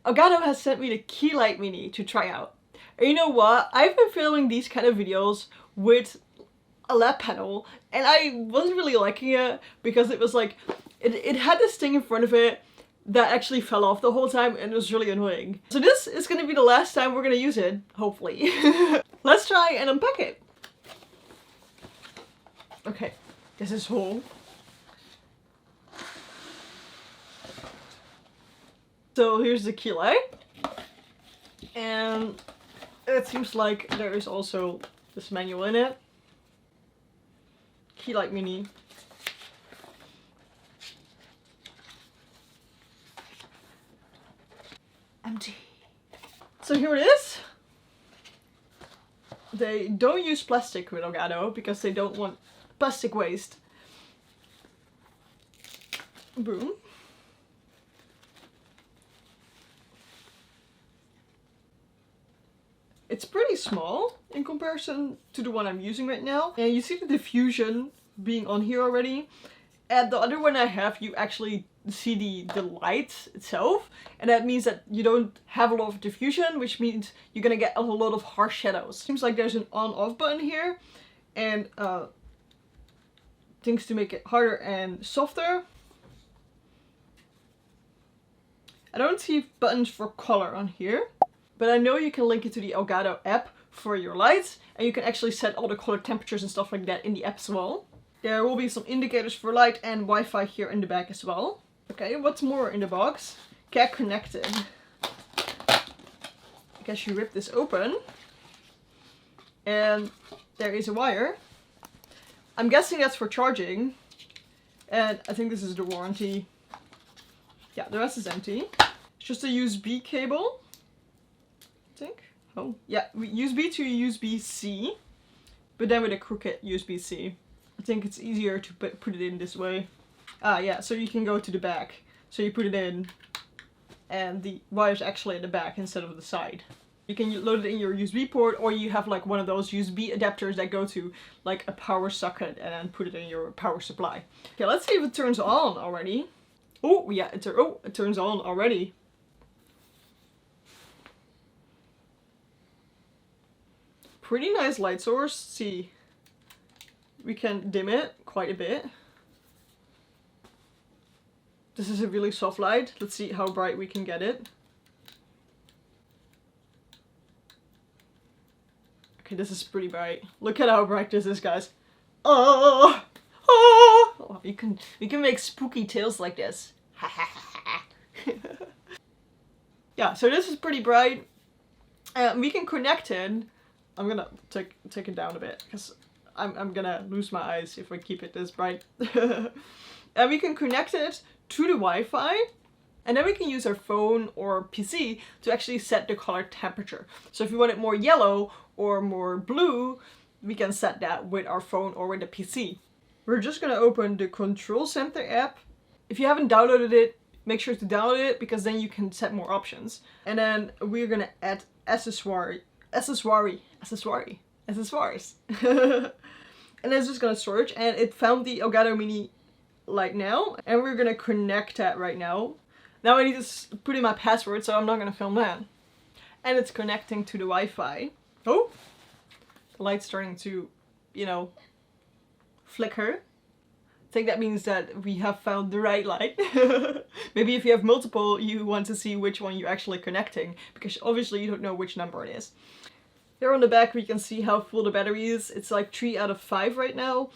Elgato has sent me the Key Light Mini to try out. And you know what? I've been filming these kind of videos with a lap panel and I wasn't really liking it because it was like, it had this thing in front of it that actually fell off the whole time and it was really annoying. So this is going to be the last time we're going to use it, hopefully. Let's try and unpack it. Okay, this is whole. So here's the key light. And it seems like there is also this manual in it. Key Light Mini. Empty. So here it is. They don't use plastic with Elgato because they don't want plastic waste. Boom. It's pretty small in comparison to the one I'm using right now. And you see the diffusion being on here already. And the other one I have, you actually see the light itself. And that means that you don't have a lot of diffusion, which means you're gonna get a lot of harsh shadows. Seems like there's an on-off button here. And things to make it harder and softer. I don't see buttons for color on here. But I know you can link it to the Elgato app for your lights. And you can actually set all the color temperatures and stuff like that in the app as well. There will be some indicators for light and Wi-Fi here in the back as well. Okay, what's more in the box? Get connected. I guess you rip this open. And there is a wire. I'm guessing that's for charging. And I think this is the warranty. Yeah, the rest is empty. It's just a USB cable. Think. Oh, yeah, USB to USB-C, but then with a crooked USB-C. I think it's easier to put it in this way. Ah, yeah, so you can go to the back. So you put it in, and the wire's actually at the back instead of the side. You can load it in your USB port, or you have like one of those USB adapters that go to like a power socket and then put it in your power supply. Okay, let's see if it turns on already. Oh, yeah, it turns on already. Pretty nice light source. See, we can dim it quite a bit. This is a really soft light. Let's see how bright we can get it. Okay, this is pretty bright. Look at how bright this is, guys. Oh, oh. Oh, you can make spooky tales like this. Yeah, so this is pretty bright. We can connect it. I'm gonna take it down a bit because I'm gonna lose my eyes if I keep it this bright. And we can connect it to the Wi-Fi, and then we can use our phone or PC to actually set the color temperature. So if you want it more yellow or more blue, we can set that with our phone or with the PC. We're just gonna open the Control Center app. If you haven't downloaded it, make sure to download it because then you can set more options. And then we're gonna add accessories. And it's just gonna search, and it found the Elgato Mini light now, and we're gonna connect that right now. Now I need to put in my password, so I'm not gonna film that. And it's connecting to the Wi-Fi. Oh, the light's starting to, you know, flicker. I think that means that we have found the right light. Maybe if you have multiple, you want to see which one you're actually connecting, because obviously you don't know which number it is. Here on the back we can see how full the battery is. It's like 3 out of 5 right now.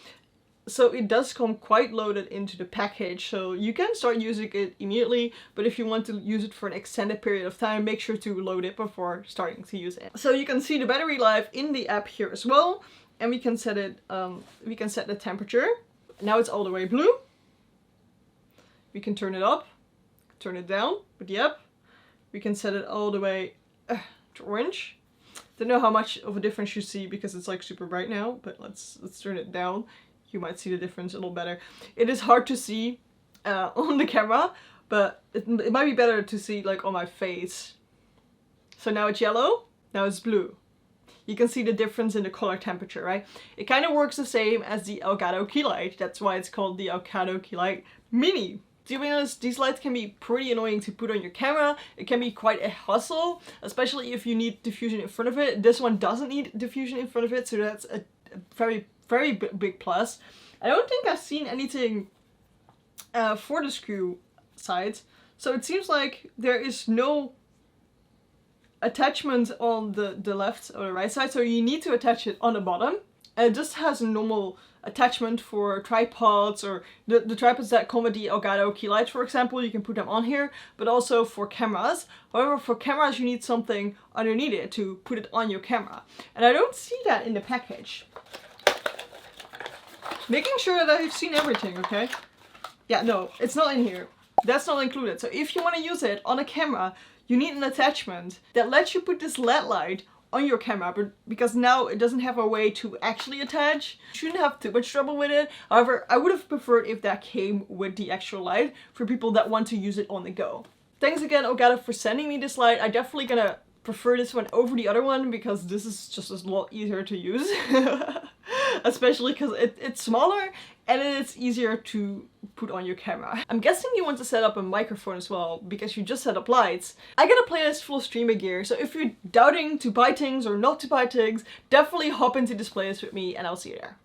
So it does come quite loaded into the package, so you can start using it immediately, but if you want to use it for an extended period of time, make sure to load it before starting to use it. So you can see the battery life in the app here as well, and we can set it, we can set the temperature. Now it's all the way blue. We can turn it up, turn it down with the app. We can set it all the way to orange. Don't know how much of a difference you see because it's like super bright now, but let's turn it down. You might see the difference a little better. It is hard to see on the camera, but it might be better to see like on my face. So now it's yellow, now it's blue. You can see the difference in the color temperature, right? It kind of works the same as the Elgato Key Light. That's why it's called the Elgato Key Light Mini. To be honest, these lights can be pretty annoying to put on your camera. It can be quite a hassle, especially if you need diffusion in front of it. This one doesn't need diffusion in front of it, so that's a very, very big plus. I don't think I've seen anything for the screw side, so it seems like there is no attachment on the left or the right side, so you need to attach it on the bottom. And it just has a normal attachment for tripods, or the tripods that come with the Elgato Key Lights, for example. You can put them on here, but also for cameras. However, for cameras you need something underneath it to put it on your camera. And I don't see that in the package. Making sure that I've seen everything, okay? Yeah, no, it's not in here. That's not included. So if you want to use it on a camera, you need an attachment that lets you put this LED light on your camera, but because now it doesn't have a way to actually attach, you shouldn't have too much trouble with it. However, I would have preferred if that came with the actual light for people that want to use it on the go. Thanks again, Elgato, for sending me this light. I'm definitely gonna prefer this one over the other one because this is just a lot easier to use. Especially because it's smaller and it's easier to put on your camera. I'm guessing you want to set up a microphone as well because you just set up lights. I got a playlist full of streamer gear, so if you're doubting to buy things or not to buy things, definitely hop into this playlist with me and I'll see you there.